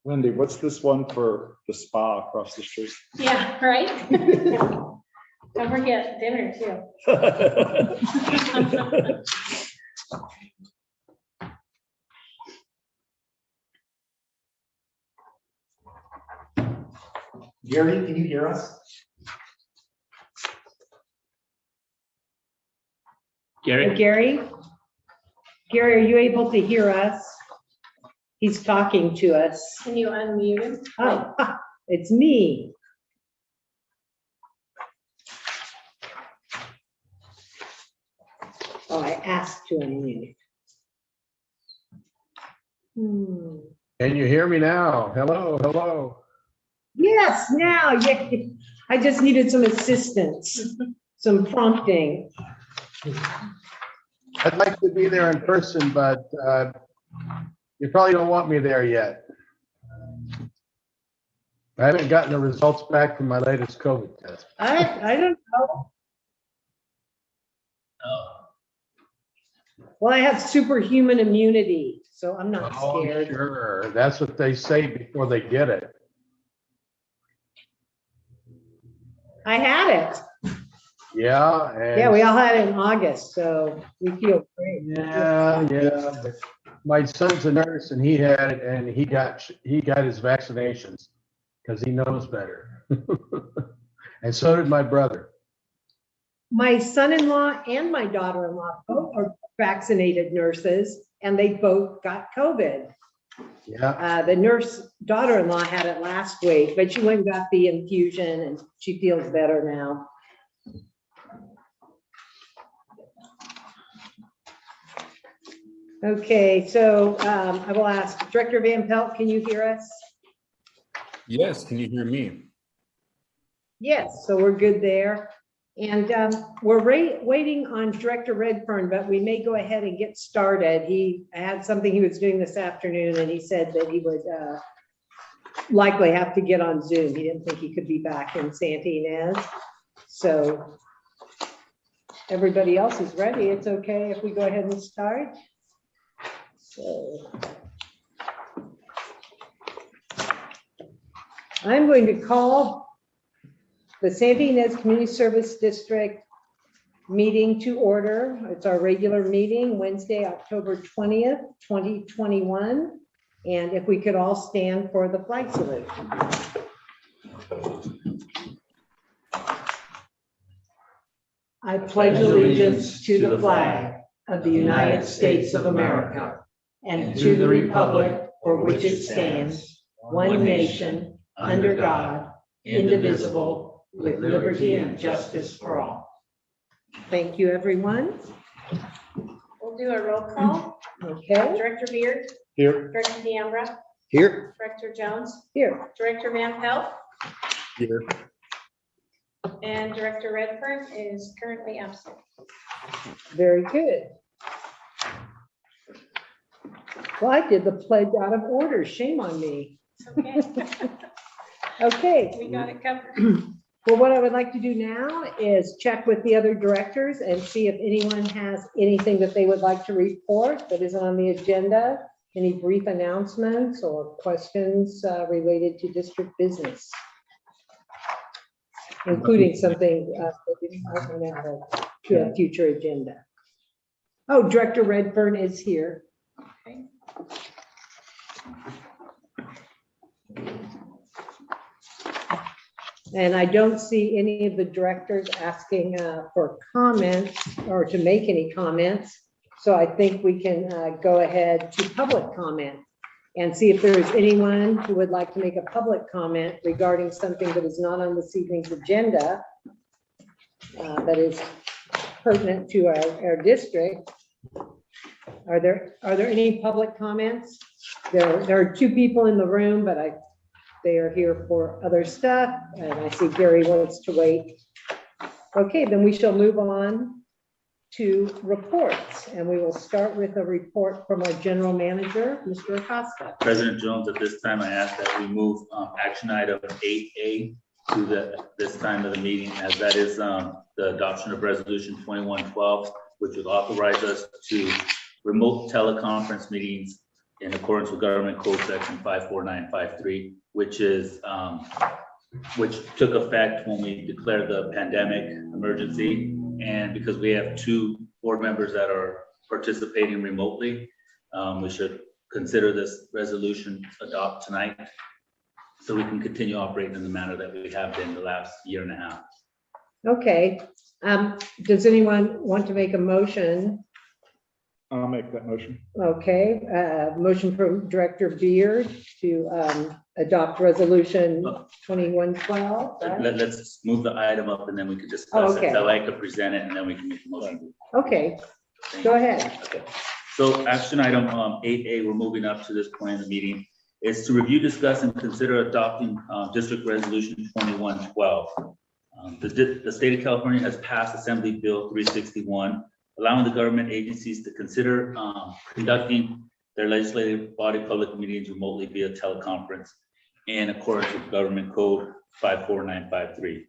Wendy, what's this one for the spa across the street? Yeah, right? Don't forget dinner too. Gary, can you hear us? Gary? Gary, are you able to hear us? He's talking to us. Can you unmute him? Oh, it's me. Oh, I asked to unmute. Can you hear me now? Hello, hello. Yes, now, yeah. I just needed some assistance, some prompting. I'd like to be there in person, but you probably don't want me there yet. I haven't gotten the results back from my latest COVID test. I don't know. Oh, Well, I have superhuman immunity, so I'm not Oh, scared. sure. That's what they say before they get it. I had it. Yeah. And Yeah, we all had it in August, so we feel great. Yeah. But my son's a nurse, and he had it, and he got his vaccinations because he knows better. And so did my brother. My son-in-law and my daughter-in-law both are vaccinated nurses, and they both got COVID. Yeah. The nurse daughter-in-law had it last week, but she went and got the infusion, and she feels better now. Okay, so I will ask Director Van Pelt, can you hear us? Yes, can you hear me? Yes, so we're good there. And we're waiting on Director Redfern, but we may go ahead and get started. He had something he was doing this afternoon, and he said that he would likely have to get on Zoom. He didn't think he could be back in Santa Ynez. So everybody else is ready. It's okay if we go ahead and start. So I'm going to call the Santa Ynez Community Service District meeting to order. It's our regular meeting, Wednesday, October 20th, 2021. And if we could all stand for the flag salute. I pledge allegiance to the flag of the United States of America and to the republic for which it stands, one nation, under God, indivisible, with liberty and justice for all. Thank you, everyone. We'll do a roll call. Okay, Director Beard, Here. Director D'Ambra, Here. Director Jones, here. Director Van Pelt, Here. and Director Redfern is currently absent. Very good. Well, I did the pledge out of order. Shame on me. Okay, Okay. we got it covered. Well, what I would like to do now is check with the other directors and see if anyone has anything that they would like to report that is on the agenda. Any brief announcements or questions related to district business, including something that we might want to add to a future agenda. Oh, Director Redfern is here. Okay. And I don't see any of the directors asking for comments or to make any comments. So I think we can go ahead to public comment and see if there is anyone who would like to make a public comment regarding something that is not on this evening's agenda that is pertinent to our district. Are there any public comments? There are two people in the room, but they are here for other stuff, and I see Gary wants to wait. Okay, then we shall move on to reports, and we will start with a report from our general manager, Mr. Acosta. President Jones, at this time, I ask that we move action item 8A to this time of the meeting, as that is the adoption of resolution 2112, which would authorize us to remote teleconference meetings in accordance with Government Code Section 54953, which is, which took effect when we declared the pandemic emergency. And because we have 2 board members that are participating remotely, we should consider this resolution adopt tonight so we can continue operating in the manner that we have been the last year and a half. Okay, does anyone want to make a motion? I'll make that motion. Okay, motion from Director Beard to adopt resolution 2112. right? Let's move the item up and then we can Oh, discuss okay. it. I like to present it and then we can make the motion. Okay, go ahead. Okay. So action item 8A, we're moving up to this point in the meeting, is to review, discuss, and consider adopting District Resolution 2112. The state of California has passed Assembly Bill 361, allowing the government agencies to consider conducting their legislative body public meetings remotely via teleconference in accordance with Government Code 54953.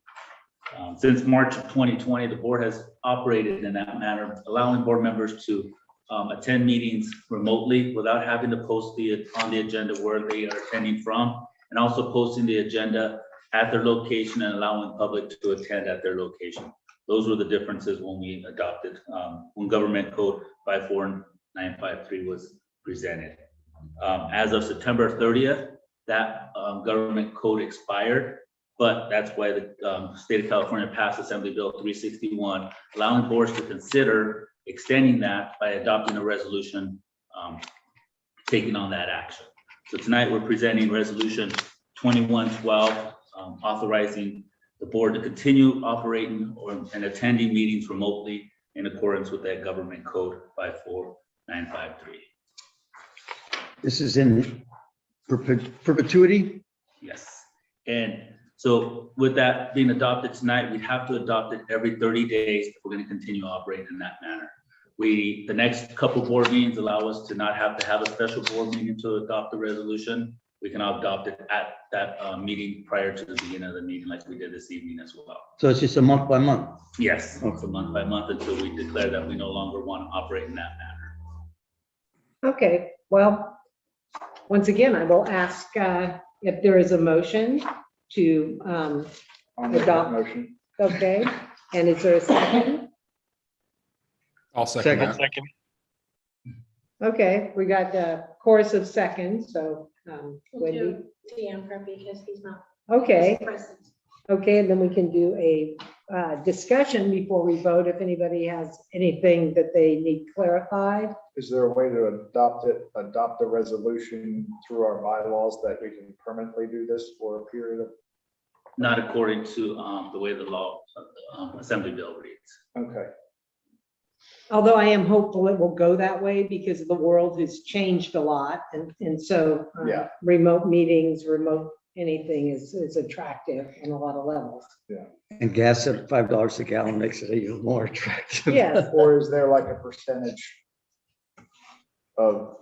Since March of 2020, the board has operated in that manner, allowing board members to attend meetings remotely without having to post on the agenda where they are attending from, and also posting the agenda at their location and allowing public to attend at their location. Those were the differences when we adopted, when Government Code 54953 was presented. As of September 30th, that government code expired, but that's why the state of California passed Assembly Bill 361, allowing boards to consider extending that by adopting a resolution taking on that action. So tonight we're presenting resolution 2112, authorizing the board to continue operating and attending meetings remotely in accordance with that Government Code 54953. This is in perpetuity? Yes. And so with that being adopted tonight, we have to adopt it every 30 days if we're going to continue operating in that manner. The next couple board meetings allow us to not have to have a special board meeting to adopt the resolution. We can adopt it at that meeting prior to the beginning of the meeting like we did this evening as well. So it's just a month by month? Yes, it's a month by month until we declare that we no longer want to operate in that manner. Okay, well, once again, I will ask if there is a motion to I'll make that adopt. motion. Okay, and is there a second? I'll second that. Second. Okay, we got a chorus of seconds, so We'll Wendy. do Deanne because he's not Okay, present. okay, and then we can do a discussion before we vote if anybody has anything that they need clarified. Is there a way to adopt a resolution through our bylaws that we can permanently do this for a period of? Not according to the way the law Assembly Bill reads. Okay, Although I am hopeful it will go that way because the world has changed a lot. And so Yeah. remote meetings, remote anything is attractive on a lot of levels. And gas at $5 a gallon makes it even more attractive. Yes, or is there like a percentage of,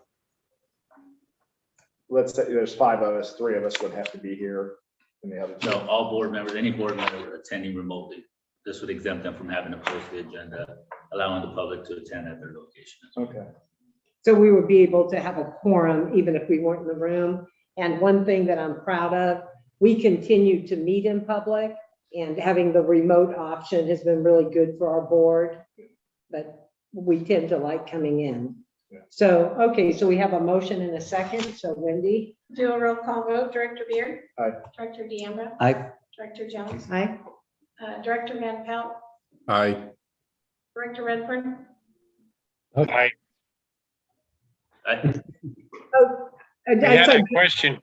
let's say there's 5 of us, 3 of us would have to be here and the other 2? No, all board members, any board member attending remotely, this would exempt them from having to post the agenda, allowing the public to attend at their location. Okay, so we would be able to have a quorum even if we weren't in the room. And one thing that I'm proud of, we continue to meet in public, and having the remote option has been really good for our board, but we tend to like coming in. Yeah. So, okay, so we have a motion and a second. So Wendy? Do a roll call vote. Director Beard? Aye. Director Deanne? I, Director Jones? Aye. Director Van Pelt? Aye. Director Redfern? Aye. I I had said- a question.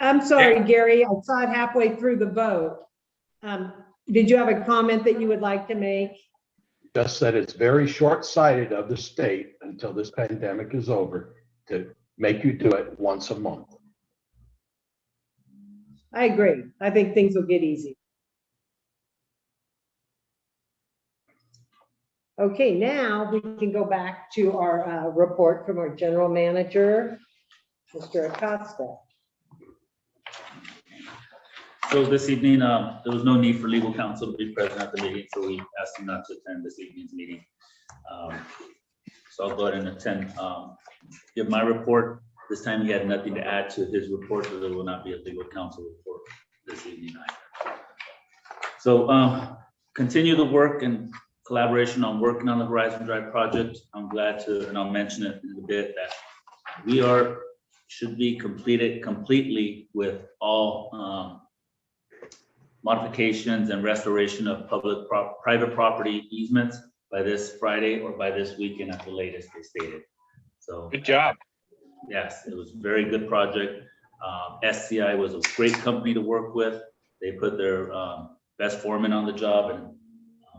I'm sorry, Gary, I saw it halfway through the vote. Did you have a comment that you would like to make? Just that it's very short-sighted of the state until this pandemic is over to make you do it once a month. I agree. I think things will get easy. Okay, now we can go back to our report from our general manager, Mr. Acosta. So this evening, there was no need for legal counsel to be present at the meeting, so we asked him not to attend this evening's meeting. So I'll go ahead and give my report. This time he had nothing to add to his report, so there will not be a legal counsel report this evening either. So continue the work and collaboration on working on the Horizon Drive project. I'm glad to, and I'll mention it in a bit, that we should be completed completely with all modifications and restoration of private property easements by this Friday or by this weekend at the latest, they stated. So Good job. yes, it was a very good project. SCI was a great company to work with. They put their best foreman on the job, and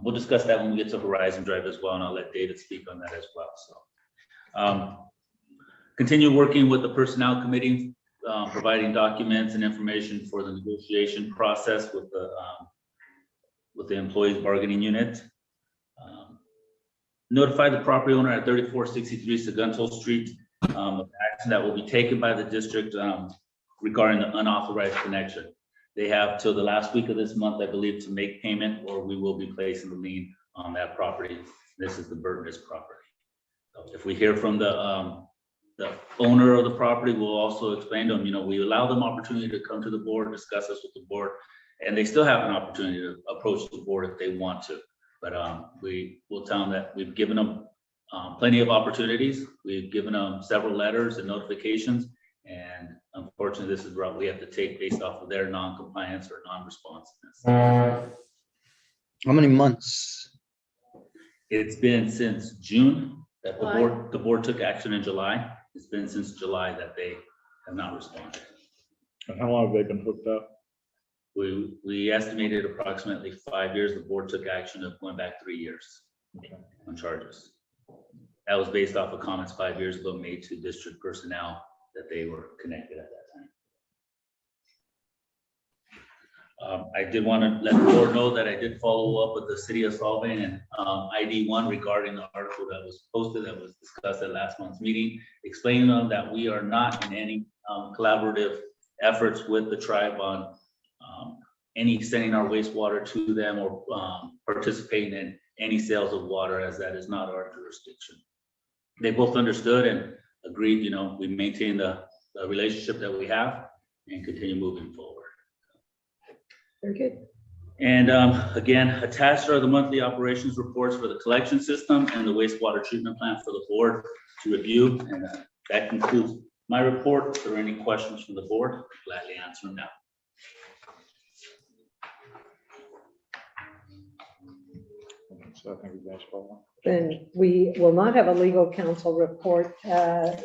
we'll discuss that when we get to Horizon Drive as well, and I'll let David speak on that as well. So continue working with the personnel committee, providing documents and information for the negotiation process with the employees bargaining unit. Notify the property owner at 3463 Segundo Street of action that will be taken by the district regarding the unauthorized connection. They have till the last week of this month, I believe, to make payment, or we will be placing the lien on that property. This is the Burton's property. So if we hear from the owner of the property, we'll also explain to them, we allow them opportunity to come to the board, discuss this with the board, and they still have an opportunity to approach the board if they want to. But we will tell them that we've given them plenty of opportunities. We've given them several letters and notifications, and unfortunately, this is the route we have to take based off of their non-compliance or non-responsiveness. How many months? It's been since June that the board took action in July. It's been since July that they have not responded. And how long have they been hooked up? We estimated approximately 5 years. The board took action of going back 3 years on charges. That was based off of comments 5 years ago made to district personnel that they were connected at that time. I did want to let the board know that I did follow up with the city of Solvang and ID1 regarding the article that was posted, that was discussed at last month's meeting, explaining them that we are not in any collaborative efforts with the tribe on any sending our wastewater to them or participating in any sales of water, as that is not our jurisdiction. They both understood and agreed, we maintain the relationship that we have and continue moving forward. Very good. And again, attached are the monthly operations reports for the collection system and the wastewater treatment plant for the board to review. And that concludes my report. If there are any questions from the board, I'll gladly answer them now. So I think we guys follow. Then we will not have a legal counsel report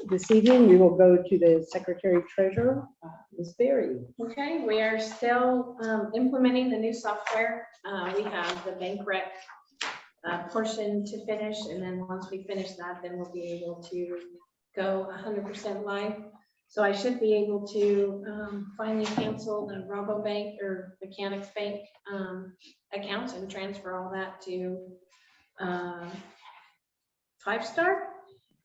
this evening. We will go to the secretary treasurer, Ms. Berry. Okay, we are still implementing the new software. We have the bank rec portion to finish, and then once we finish that, then we'll be able to go 100% live. So I should be able to finally cancel the RoboBank or Mechanics Bank accounts and transfer all that to 5-Star.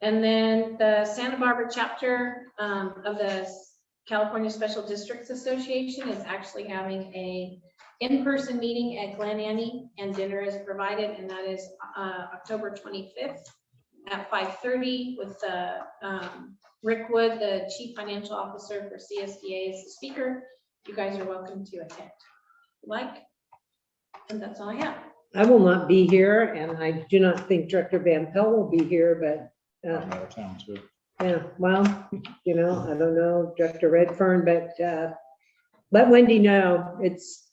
And then the Santa Barbara chapter of the California Special Districts Association is actually having a in-person meeting at Glen Annie, and dinner is provided, and that is October 25th at 5:30 with Rick Wood, the Chief Financial Officer for CSDA, as the speaker. You guys are welcome to attend. And that's all I have. I will not be here, and I do not think Director Van Pelt will be here, but I'm out of town too. yeah, well, I don't know, Director Redfern, but let Wendy know.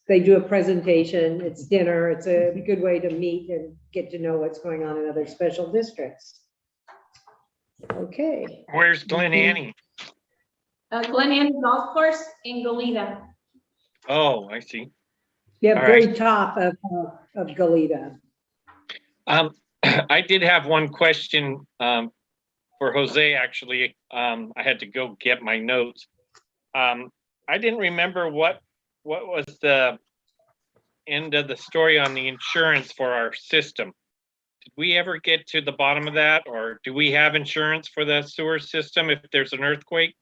They do a presentation, it's dinner, it's a good way to meet and get to know what's going on in other special districts. Okay. Where's Glen Annie? Glen Annie Golf Course in Goleta. Oh, I see. Yeah, All very top of Goleta. I did have one question for Jose, actually. I had to go get my notes. I didn't remember what was the end of the story on the insurance for our system. Did we ever get to the bottom of that, or do we have insurance for the sewer system if there's an earthquake?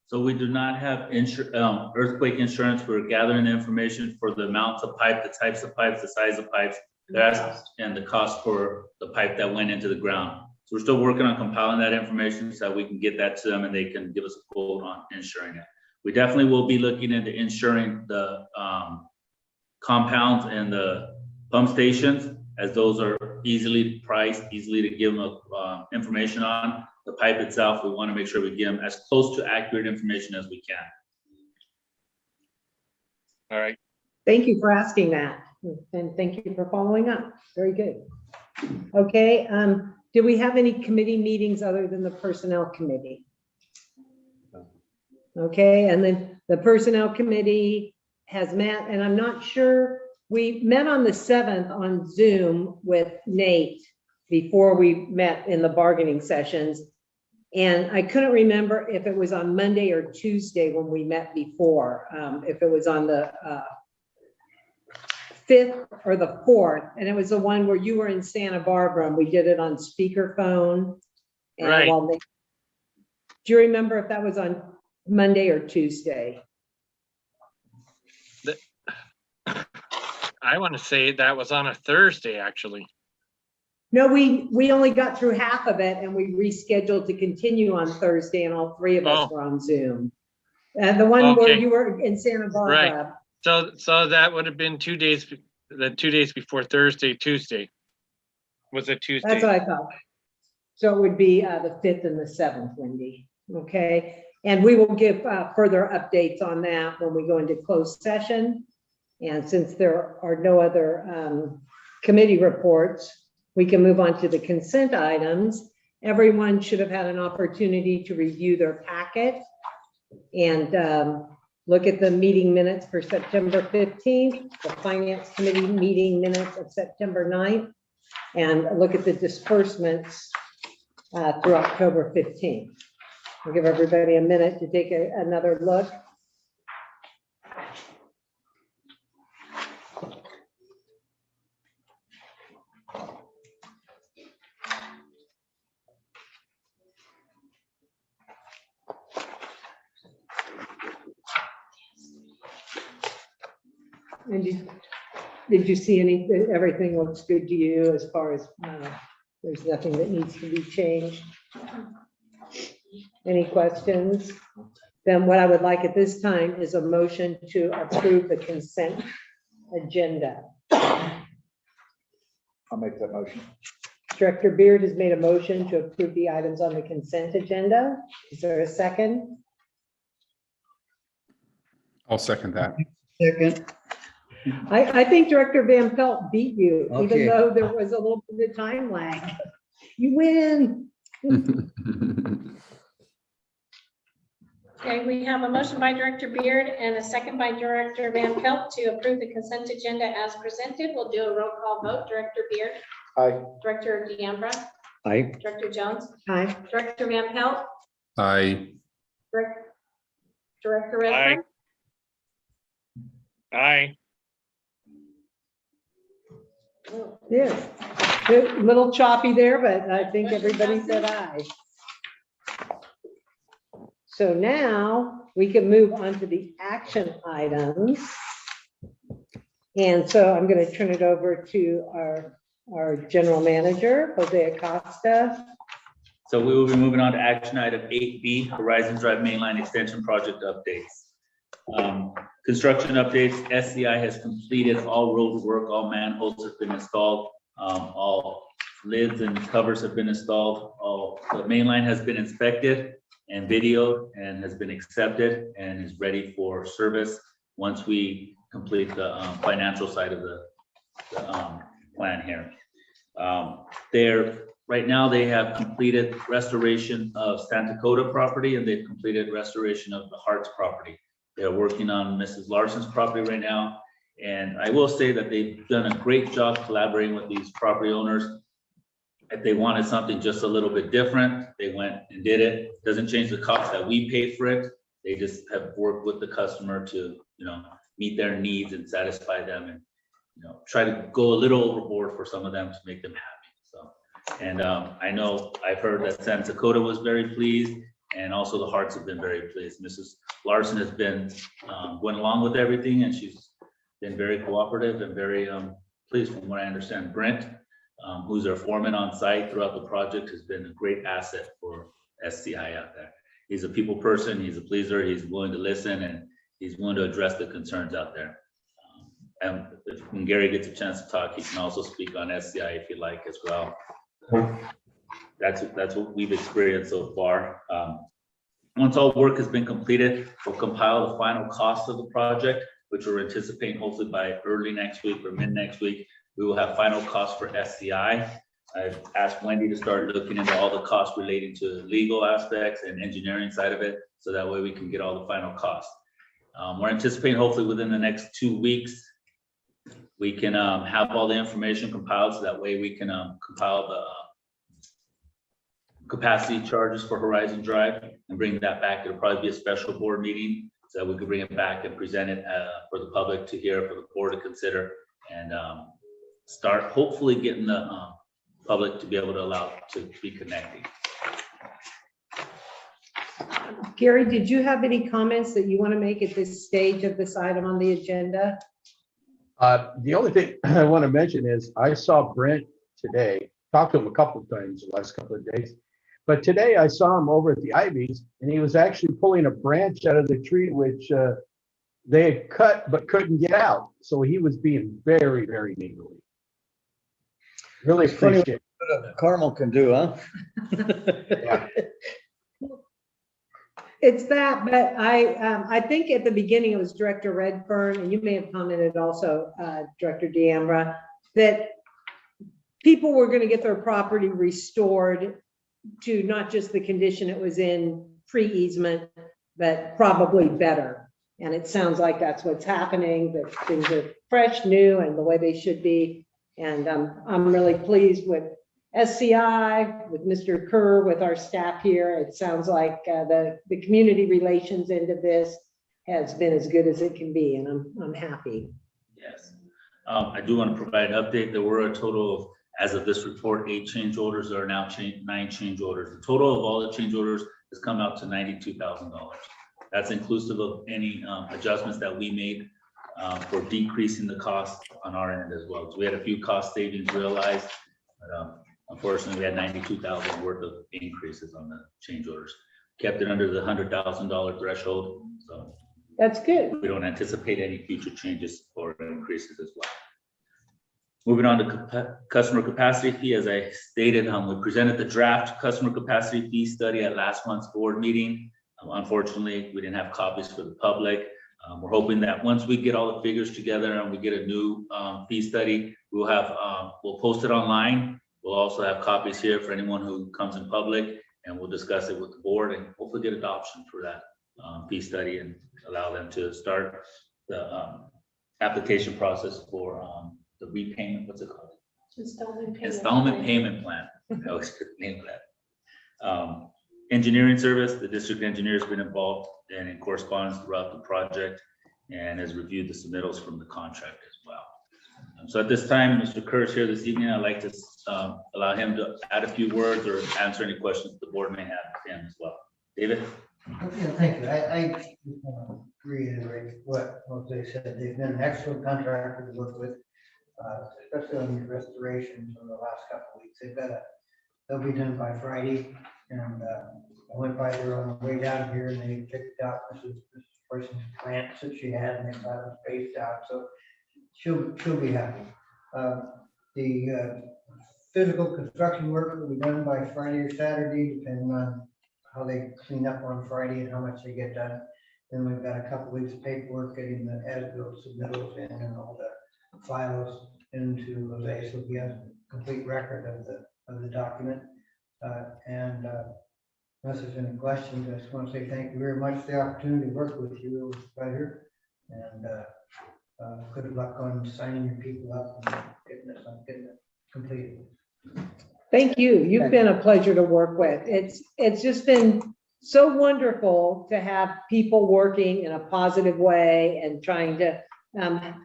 So we do not have earthquake insurance. We're gathering the information for the amounts of pipe, the types of pipes, the size of pipes. and the cost for the pipe that went into the ground. So we're still working on compiling that information so that we can get that to them and they can give us a quote on insuring it. We definitely will be looking into insuring the compounds and the pump stations, as those are easily priced, easily to give them information on. The pipe itself, we want to make sure we give them as close to accurate information as we can. All right. Thank you for asking that, and thank you for following up. Very good. Okay, do we have any committee meetings other than the Personnel Committee? Okay, and then the Personnel Committee has met, and I'm not sure, we met on the 7th on Zoom with Nate before we met in the bargaining sessions. And I couldn't remember if it was on Monday or Tuesday when we met before, if it was on the 5th or the 4th, and it was the one where you were in Santa Barbara and we did it on speakerphone. And Right. Do you remember if that was on Monday or Tuesday? I want to say that was on a Thursday, actually. No, we only got through half of it and we rescheduled to continue on Thursday and all three of us were on Zoom. And the one where Okay. you were in Santa Barbara. So that would have been 2 days, the 2 days before Thursday, Tuesday. Was it Tuesday? That's what I thought. So it would be the 5th and the 7th, Wendy. Okay. And we will give further updates on that when we go into closed session. And since there are no other committee reports, we can move on to the consent items. Everyone should have had an opportunity to review their packet and look at the meeting minutes for September 15th, the Finance Committee meeting minutes of September 9th, and look at the disbursements through October 15th. I'll give everybody a minute to take another look. And did you see everything looks good to you as far as there's nothing that needs to be changed? Any questions? Then what I would like at this time is a motion to approve the consent agenda. I'll make that motion. Director Beard has made a motion to approve the items on the consent agenda. Is there a second? I'll second that. Second. I think Director Van Pelt beat you, even Okay. though there was a little bit of time lag. You win. Okay, we have a motion by Director Beard and a second by Director Van Pelt to approve the consent agenda as presented. We'll do a roll call vote. Director Beard, Aye. Director DeAmbra, Aye. Director Jones, Hi. Director Van Pelt, Aye. Director Redfern. Aye. Yes. A little choppy there, but I think everybody said aye. So now we can move on to the action items. And so I'm going to turn it over to our general manager, Jose Acosta. So we will be moving on to action item 8B, Horizon Drive Mainline Extension Project updates. Construction updates, SCI has completed all road work, all manholes have been installed, all lids and covers have been installed, all the main line has been inspected and videoed and has been accepted and is ready for service once we complete the financial side of the plan here. Right now they have completed restoration of Santa Dakota property and they've completed restoration of the Hart's property. They're working on Mrs. Larson's property right now. And I will say that they've done a great job collaborating with these property owners. If they wanted something just a little bit different, they went and did it. Doesn't change the cost that we pay for it. They just have worked with the customer to, meet their needs and satisfy them and, try to go a little overboard for some of them to make them happy. So, and I know I've heard that Santa Dakota was very pleased and also the Harts have been very pleased. Mrs. Larson has been going along with everything and she's been very cooperative and very pleased from what I understand. Brent, who's our foreman on site throughout the project, has been a great asset for SCI out there. He's a people person, he's a pleaser, he's willing to listen, and he's willing to address the concerns out there. And when Gary gets a chance to talk, he can also speak on SCI if you like as well. That's what we've experienced so far. Once all work has been completed, we'll compile the final cost of the project, which we're anticipating hopefully by early next week or mid next week. We will have final costs for SCI. I've asked Wendy to start looking into all the costs relating to legal aspects and engineering side of it, so that way we can get all the final costs. We're anticipating hopefully within the next 2 weeks, we can have all the information compiled, so that way we can compile the capacity charges for Horizon Drive and bring that back. It'll probably be a special board meeting, so that we can bring it back and present it for the public to hear, for the board to consider, and start hopefully getting the public to be able to allow to be connecting. Gary, did you have any comments that you want to make at this stage of this item on the agenda? The only thing I want to mention is I saw Brent today, talked to him a couple of times the last couple of days. But today I saw him over at the Ivies, and he was actually pulling a branch out of the tree, which they had cut but couldn't get out. So he was being very, very neighborly. Really It's funny appreciate it. Carmel can do, huh? Yeah. It's that, but I think at the beginning it was Director Redfern, and you may have commented also, Director D'Ambra, that people were going to get their property restored to not just the condition it was in pre-easement, but probably better. And it sounds like that's what's happening, that things are fresh, new, and the way they should be. And I'm really pleased with SCI, with Mr. Kerr, with our staff here. It sounds like the community relations end of this has been as good as it can be, and I'm happy. Yes. I do want to provide an update. There were a total of, as of this report, 8 change orders. There are now 9 change orders. The total of all the change orders has come out to $92,000. That's inclusive of any adjustments that we made for decreasing the cost on our end as well. So we had a few cost savings realized, but unfortunately we had $92,000 worth of increases on the change orders. Kept it under the $100,000 threshold. So That's good. we don't anticipate any future changes or increases as well. Moving on to customer capacity fee, as I stated, we presented the draft customer capacity fee study at last month's board meeting. Unfortunately, we didn't have copies for the public. We're hoping that once we get all the figures together and we get a new fee study, we'll post it online. We'll also have copies here for anyone who comes in public, and we'll discuss it with the board and hopefully get adoption for that fee study and allow them to start the application process for the repayment, what's it called? Installment payment plan. That was the name of that. Engineering service, the district engineer has been involved and in correspondence throughout the project and has reviewed the submittals from the contract as well. So at this time, Mr. Kerr is here this evening. I'd like to allow him to add a few words or answer any questions the board may have for him as well. David? Yeah, thank you. I just want to reiterate what they said. They've been an excellent contractor to work with, especially on the restoration from the last couple of weeks. They'll be done by Friday, and I went by there on the way down here, and they picked out this person's plants that she had, and they got them spaced out, so she'll be happy. The physical construction work will be done by Friday or Saturday, depending on how they clean up on Friday and how much they get done. Then we've got a couple weeks of paperwork, getting the as-built submittals in and all the files into Jose, so he has a complete record of the document. Unless there's any questions, I just want to say thank you very much for the opportunity to work with you. It was a pleasure, and good luck on signing your people up and getting it completed. Thank you. You've been a pleasure to work with. It's just been so wonderful to have people working in a positive way and trying to,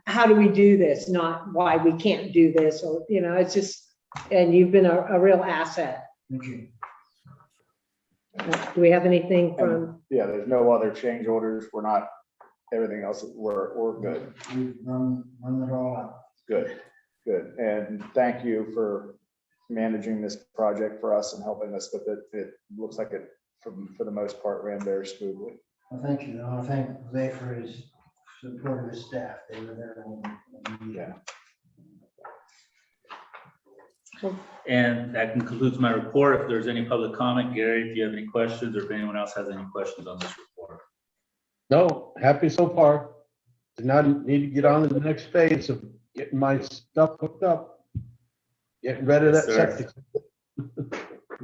how do we do this? Not why we can't do this, or, it's just, and you've been a real asset. Thank you. Do we have anything from? Yeah, there's no other change orders. We're not, everything else, we're good. We've run it all out. Good. good. And thank you for managing this project for us and helping us with it. It looks like it, for the most part, ran very smoothly. Well, thank you. I want to thank Jose for his support of his staff. They were there when we needed them. And that concludes my report. If there's any public comment, Gary, if you have any questions, or if anyone else has any questions on this report. No, happy so far. Do not need to get on to the next phase of getting my stuff hooked up. Getting rid of Yes, that sir. septic.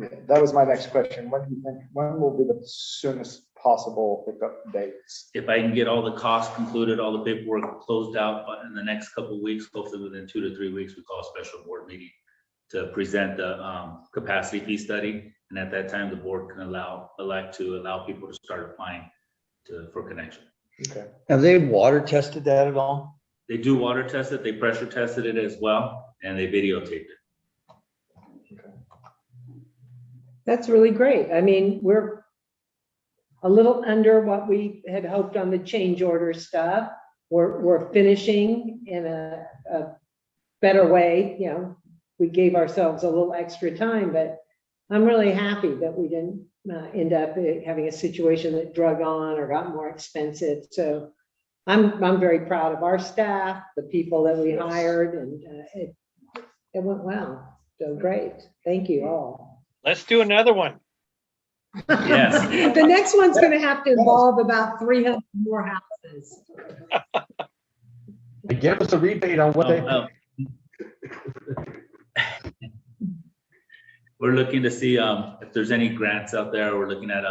Yeah, that was my next question. When do you think, when will be the soonest possible pickup dates? If I can get all the costs concluded, all the paperwork closed out in the next couple of weeks, hopefully within 2 to 3 weeks, we call a special board meeting to present the capacity fee study. And at that time, the board can elect to allow people to start applying for connection. Okay. Have they water tested that at all? They do water test it, they pressure tested it as well, and they videotaped it. That's really great. I mean, we're a little under what we had hoped on the change order stuff. We're finishing in a better way, you know. We gave ourselves a little extra time, but I'm really happy that we didn't end up having a situation that drug on or got more expensive. So I'm very proud of our staff, the people that we hired, and it went well. So great. Thank you all. Let's do another one. Yes. The next one's going to have to involve about 300 more houses. And give us a rebate on what they. We're looking to see if there's any grants out there. We're looking at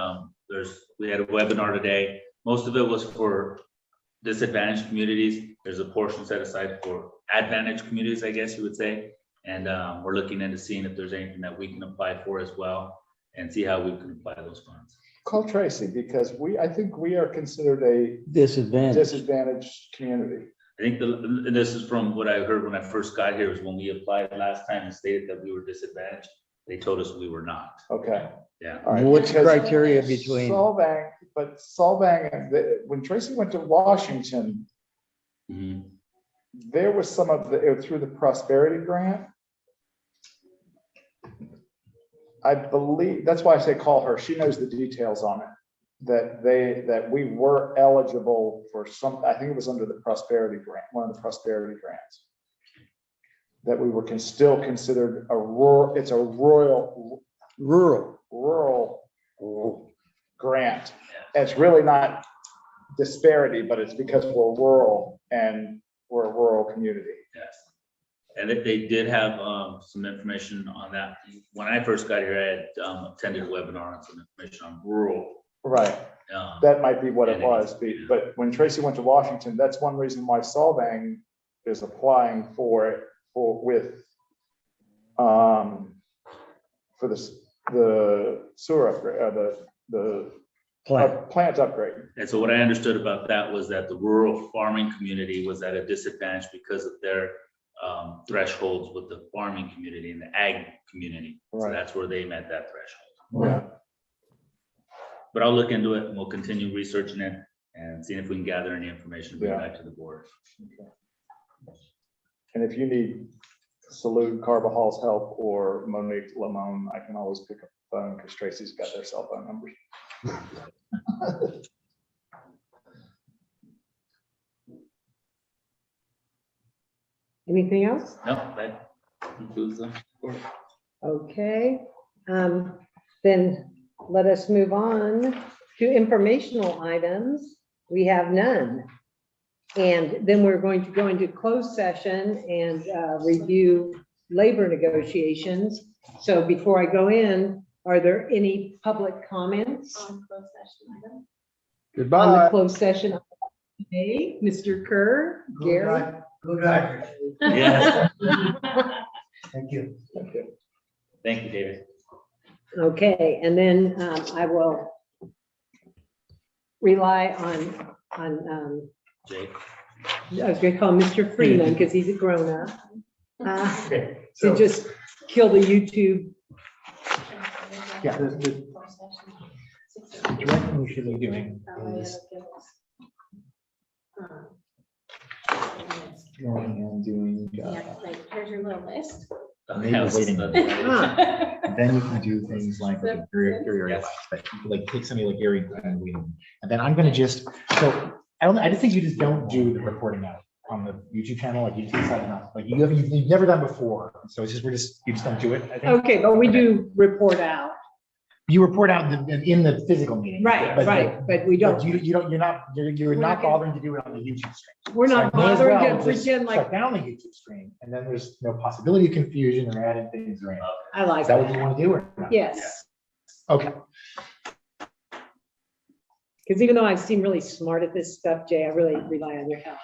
we had a webinar today. Most of it was for disadvantaged communities. There's a portion set aside for advantaged communities, I guess you would say. And we're looking into seeing if there's anything that we can apply for as well and see how we can apply those funds. Call Tracy, because I think we are considered a Disadvantage. community. I think and this is from what I heard when I first got here, was when we applied last time and stated that we were disadvantaged. They told us we were not. Okay. Yeah. All right. What's the Because criteria between? Solvang, when Tracy went to Washington, Mhm. there was some of through the prosperity grant. I believe, that's why I say call her. She knows the details on it. That we were eligible for some, I think it was under the prosperity grant, one of the prosperity grants. That we were still considered a rural, it's a rural grant. It's really not disparity, but it's because we're rural and we're a rural community. Yes. And they did have some information on that. When I first got here, I had attended a webinar on some information on rural. Right. That might be what it was. But when Tracy went to Washington, that's one reason why Solvang is applying for it with for the sewer upgrade, the plant upgrade. And so what I understood about that was that the rural farming community was at a disadvantage because of their thresholds with the farming community and the ag community. So Right. that's where they met that threshold. Yeah. But I'll look into it and we'll continue researching it and seeing if we can gather any information to bring Yeah. back to the board. Okay. And if you need Salute Carvajal's help or Monique Lamone, I can always pick up the phone because Tracy's got their cell phone numbers. Anything else? No, that concludes the report. Okay, then let us move on to informational items. We have none. And then we're going to go into closed session and review labor negotiations. So before I go in, are there any public comments On closed session item. on the Goodbye. closed session today? Mr. Kerr, Gary? Go Dodgers. Yes. Thank you. Okay. Thank you, David. Okay, and then I will rely on Jake. I was gonna call him Mr. Freeman because he's a grown-up. Okay, To so, just kill the YouTube. yeah, the direction we should be doing is going and doing, Yeah, like, here's your little list. maybe waiting. Huh. Then you can do things like your advice, but you could like take somebody like Gary and Whedon. And then I'm gonna just, so I just think you just don't do the reporting out on the YouTube channel, like you just decide enough, like you've never done before. So it's just, you just don't do it, I think. Okay, but we do report out. You report out in the physical meeting. Right, but we But don't, you're not We're not bothering to do it on the YouTube stream. we're not So I may as bothering well to just pretend like, Shut down the YouTube stream, and then there's no possibility of confusion or adding things or anything. I like Is that what that. you want to do or not? Yes, Okay. because even though I seem really smart at this stuff, Jay, I really rely on your help.